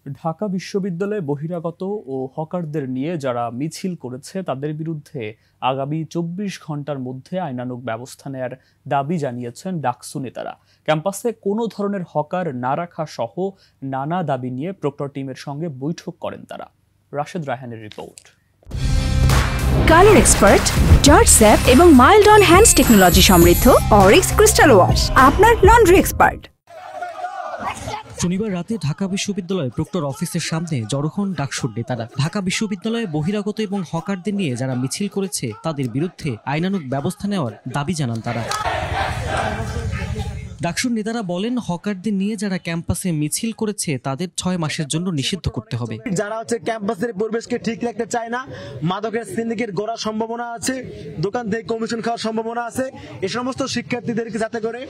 ঢাকা বিশ্ববিদ্যালয়ে বহিরাগত ও হকারদের নিয়ে যারা মিছিল করেছে তাদের বিরুদ্ধে আগামী ২৪ ঘন্টার মধ্যে আইনানুগ ব্যবস্থা নেয়ার দাবি জানিয়েছেন ডাকসু নেতারা। ক্যাম্পাসে কোনো ধরনের হকার না রাখা সহ নানা দাবি নিয়ে প্রক্টর টিমের সঙ্গে বৈঠক করেন তারা। রাশেদ রায়হানের রিপোর্ট। কালার এক্সপার্ট, জর্জ স্যাপ এবং মাইল্ড অন হ্যান্ডস টেকনোলজি সমৃদ্ধ অরিক্স ক্রিস্টাল ওয়াশ আপনার লন্ড্রি এক্সপার্ট। শনিবার রাতে ঢাকা বিশ্ববিদ্যালয়ের প্রক্টর অফিসের সামনে জড়ো হন ডাকসুর নেতারা। ঢাকা বিশ্ববিদ্যালয়ে বহিরাগত এবং হকারদের নিয়ে যারা মিছিল করেছে তাদের বিরুদ্ধে আইনানুগ ব্যবস্থা নেওয়ার দাবি জানান তারা। ডাকসুর নেতারা বলেন, হকারদের নিয়ে যারা ক্যাম্পাসে মিছিল করেছে তাদের ৬ মাসের জন্য নিষিদ্ধ করতে হবে। যারা ক্যাম্পাসের পরিবেশকে ঠিক রাখতে চায় না, মাদকের সিন্ডিকেট গড়ার সম্ভাবনা আছে, দোকান থেকে কমিশন খাওয়ার সম্ভাবনা আছে, এই সমস্ত শিক্ষার্থীদেরকে যাতে করে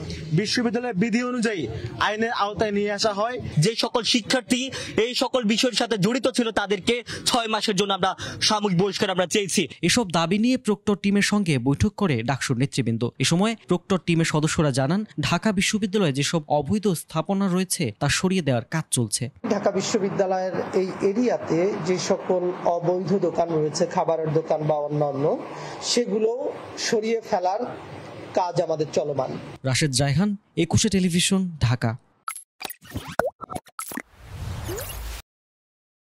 বিশ্ববিদ্যালয়ের বিধি অনুযায়ী আইনের আওতায় নিয়ে আসা হয়। যে সকল শিক্ষার্থী এই সকল বিষয়ের সাথে জড়িত ছিল তাদেরকে ৬ মাসের জন্য আমরা সাময়িক বহিষ্কার আমরা চেয়েছি। এসব দাবি নিয়ে প্রক্টর টিমের সঙ্গে বৈঠক করে ডাকসুর নেতৃবৃন্দ। এ সময় প্রক্টর টিমের সদস্যরা জানান, ঢাকা বিশ্ববিদ্যালয়ে যেসব অবৈধ স্থাপনা রয়েছে তা সরিয়ে দেওয়ার কাজ চলছে। ঢাকা বিশ্ববিদ্যালয়ের এই এরিয়াতে যে সকল অবৈধ দোকান রয়েছে, খাবারের দোকান বা অন্যান্য, সেগুলো সরিয়ে ফেলার কাজ আমাদের চলমান। রাশেদ রায়হান, ২১ টেলিভিশন, ঢাকা।